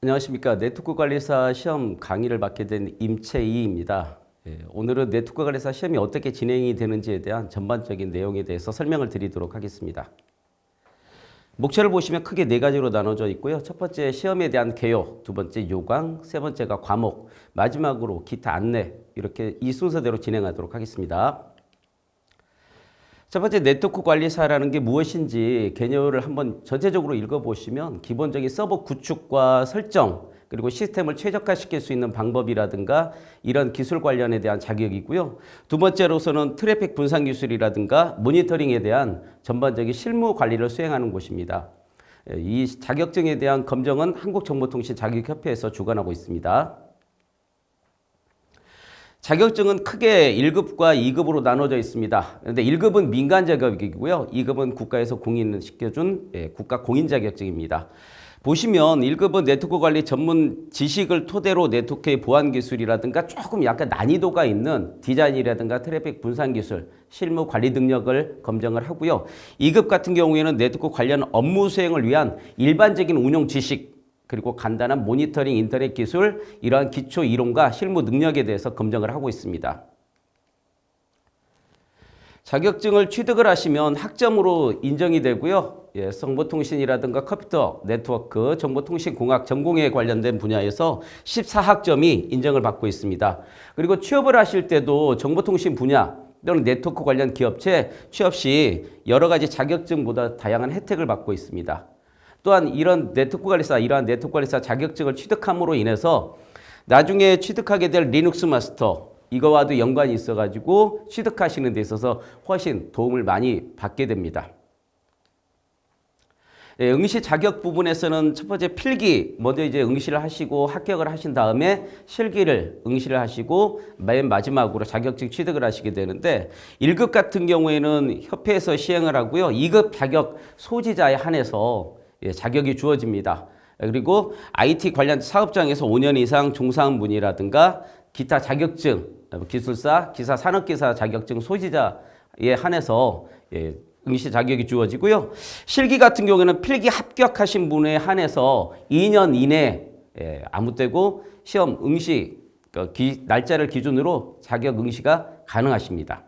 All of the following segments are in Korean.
안녕하십니까. 네트워크 관리사 시험 강의를 맡게 된 임채희입니다. 오늘은 네트워크 관리사 시험이 어떻게 진행이 되는지에 대한 전반적인 내용에 대해서 설명을 드리도록 하겠습니다. 목차를 보시면 크게 네 가지로 나눠져 있고요. 첫 번째 시험에 대한 개요, 두 번째 요강, 세 번째가 과목, 마지막으로 기타 안내, 이렇게 이 순서대로 진행하도록 하겠습니다. 첫 번째 네트워크 관리사라는 게 무엇인지 개념을 한번 전체적으로 읽어보시면 기본적인 서버 구축과 설정, 그리고 시스템을 최적화시킬 수 있는 방법이라든가 이런 기술 관련에 대한 자격이고요. 두 번째로서는 트래픽 분산 기술이라든가 모니터링에 대한 전반적인 실무 관리를 수행하는 곳입니다. 이 자격증에 대한 검정은 한국정보통신자격협회에서 주관하고 있습니다. 자격증은 크게 1급과 2급으로 나눠져 있습니다. 그런데 1급은 민간 자격이고요. 2급은 국가에서 공인시켜준 국가 공인 자격증입니다. 보시면 1급은 네트워크 관리 전문 지식을 토대로 네트워크의 보안 기술이라든가 조금 약간 난이도가 있는 디자인이라든가 트래픽 분산 기술, 실무 관리 능력을 검증을 하고요. 2급 같은 경우에는 네트워크 관련 업무 수행을 위한 일반적인 운용 지식, 그리고 간단한 모니터링 인터넷 기술, 이러한 기초 이론과 실무 능력에 대해서 검증을 하고 있습니다. 자격증을 취득을 하시면 학점으로 인정이 되고요. 정보통신이라든가 컴퓨터, 네트워크, 정보통신공학 전공에 관련된 분야에서 14학점이 인정을 받고 있습니다. 그리고 취업을 하실 때도 정보통신 분야 또는 네트워크 관련 기업체 취업 시 여러 가지 자격증보다 다양한 혜택을 받고 있습니다. 또한 이러한 네트워크 관리사 자격증을 취득함으로 인해서 나중에 취득하게 될 리눅스 마스터, 이거와도 연관이 있어가지고 취득하시는 데 있어서 훨씬 도움을 많이 받게 됩니다. 응시 자격 부분에서는 첫 번째 필기, 먼저 이제 응시를 하시고 합격을 하신 다음에 실기를 응시를 하시고 맨 마지막으로 자격증 취득을 하시게 되는데 1급 같은 경우에는 협회에서 시행을 하고요. 2급 자격 소지자에 한해서 자격이 주어집니다. 그리고 IT 관련 사업장에서 5년 이상 종사한분이라든가 기타 자격증, 기술사, 기사, 산업기사 자격증 소지자에 한해서 응시 자격이 주어지고요. 실기 같은 경우에는 필기 합격하신 분에 한해서 2년 이내 아무 때고 시험 응시 날짜를 기준으로 자격 응시가 가능하십니다.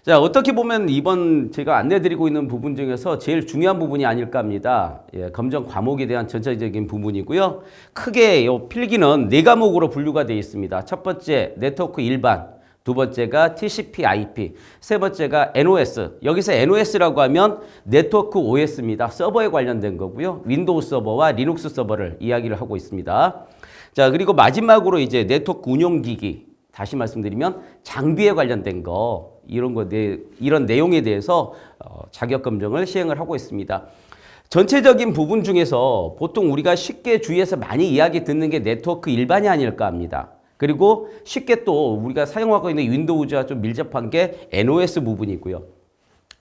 자, 어떻게 보면 이번 제가 안내드리고 있는 부분 중에서 제일 중요한 부분이 아닐까 합니다. 검정 과목에 대한 전체적인 부분이고요. 크게 이 필기는 4과목으로 분류가 되어 있습니다. 첫 번째 네트워크 일반, 두 번째가 TCP/IP, 세 번째가 NOS. 여기서 NOS라고 하면 네트워크 OS입니다. 서버에 관련된 거고요. 윈도우 서버와 리눅스 서버를 이야기를 하고 있습니다. 자, 그리고 마지막으로 이제 네트워크 운용기기. 다시 말씀드리면 장비에 관련된 거, 이런 내용에 대해서 자격 검증을 시행을 하고 있습니다. 전체적인 부분 중에서 보통 우리가 쉽게 주위에서 많이 이야기 듣는 게 네트워크 일반이 아닐까 합니다. 그리고 쉽게 또 우리가 사용하고 있는 윈도우즈와 좀 밀접한 게 NOS 부분이고요.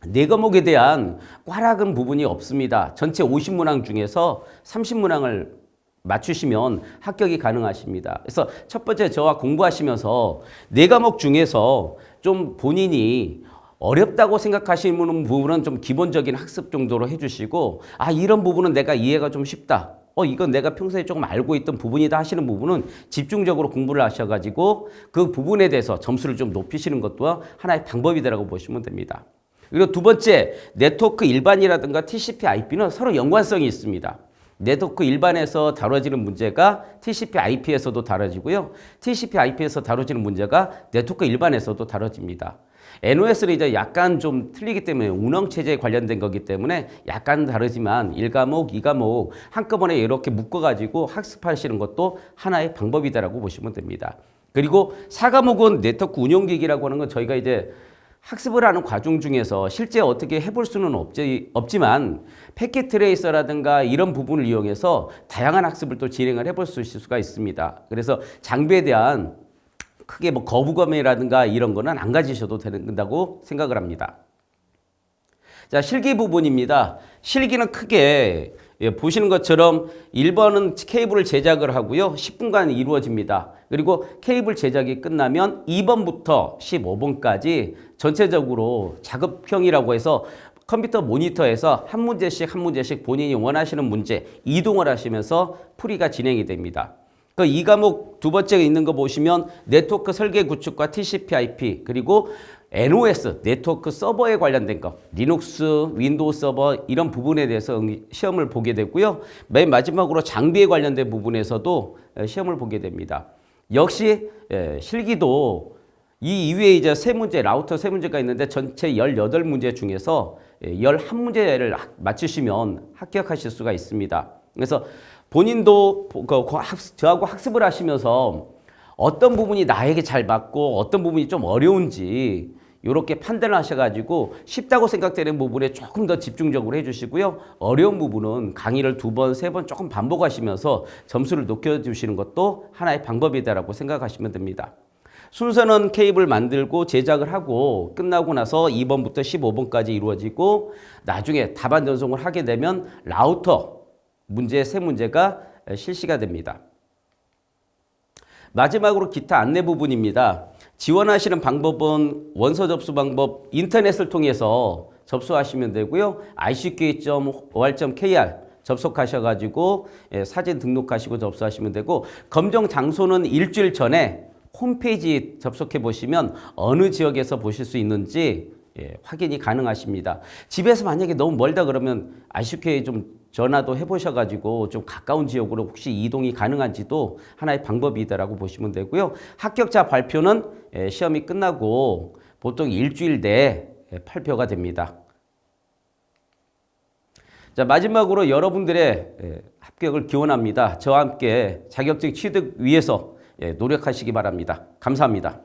4과목에 대한 꽈락은 부분이 없습니다. 전체 50문항 중에서 30문항을 맞추시면 합격이 가능하십니다. 그래서 첫 번째 저와 공부하시면서 4과목 중에서 좀 본인이 어렵다고 생각하시는 부분은 좀 기본적인 학습 정도로 해주시고, 이런 부분은 내가 이해가 좀 쉽다. 이건 내가 평소에 조금 알고 있던 부분이다 하시는 부분은 집중적으로 공부를 하셔가지고 그 부분에 대해서 점수를 좀 높이시는 것도 하나의 방법이라고 보시면 됩니다. 그리고 두 번째, 네트워크 일반이라든가 TCP/IP는 서로 연관성이 있습니다. 네트워크 일반에서 다뤄지는 문제가 TCP/IP에서도 다뤄지고요. TCP/IP에서 다뤄지는 문제가 네트워크 일반에서도 다뤄집니다. NOS는 이제 약간 좀 틀리기 때문에 운영체제에 관련된 거기 때문에 약간 다르지만 1과목, 2과목 한꺼번에 이렇게 묶어가지고 학습하시는 것도 하나의 방법이다라고 보시면 됩니다. 그리고 4과목은 네트워크 운영기기라고 하는 건 저희가 이제 학습을 하는 과정 중에서 실제 어떻게 해볼 수는 없지만 패킷 트레이서라든가 이런 부분을 이용해서 다양한 학습을 또 진행을 해볼 수 있을 수가 있습니다. 그래서 장비에 대한 크게 거부감이라든가 이런 거는 안 가지셔도 된다고 생각을 합니다. 자, 실기 부분입니다. 실기는 크게 보시는 것처럼 1번은 케이블을 제작을 하고요. 10분간 이루어집니다. 그리고 케이블 제작이 끝나면 2번부터 15번까지 전체적으로 작업형이라고 해서 컴퓨터 모니터에서 한 문제씩 본인이 원하시는 문제 이동을 하시면서 풀이가 진행이 됩니다. 그 이 과목 두 번째 있는 거 보시면 네트워크 설계 구축과 TCP/IP 그리고 NOS 네트워크 서버에 관련된 거 리눅스, 윈도우 서버 이런 부분에 대해서 시험을 보게 되고요. 맨 마지막으로 장비에 관련된 부분에서도 시험을 보게 됩니다. 역시 실기도 이 이외에 이제 세 문제 라우터 세 문제가 있는데 전체 18문제 중에서 11문제를 맞추시면 합격하실 수가 있습니다. 그래서 본인도 저하고 학습을 하시면서 어떤 부분이 나에게 잘 맞고 어떤 부분이 좀 어려운지 이렇게 판단을 하셔가지고 쉽다고 생각되는 부분에 조금 더 집중적으로 해주시고요. 어려운 부분은 강의를 2번, 3번 조금 반복하시면서 점수를 높여주시는 것도 하나의 방법이다라고 생각하시면 됩니다. 순서는 케이블 만들고 제작을 하고 끝나고 나서 2번부터 15번까지 이루어지고 나중에 답안 전송을 하게 되면 라우터 문제 3문제가 실시가 됩니다. 마지막으로 기타 안내 부분입니다. 지원하시는 방법은 원서 접수 방법 인터넷을 통해서 접수하시면 되고요. ick.or.kr 접속하셔가지고 사진 등록하시고 접수하시면 되고 검정 장소는 일주일 전에 홈페이지 접속해 보시면 어느 지역에서 보실 수 있는지 확인이 가능하십니다. 집에서 만약에 너무 멀다 그러면 ICQ에 좀 전화도 해보셔가지고 좀 가까운 지역으로 혹시 이동이 가능한지도 하나의 방법이다라고 보시면 되고요. 합격자 발표는 시험이 끝나고 보통 일주일 내에 발표가 됩니다. 자, 마지막으로 여러분들의 합격을 기원합니다. 저와 함께 자격증 취득 위해서 노력하시기 바랍니다. 감사합니다.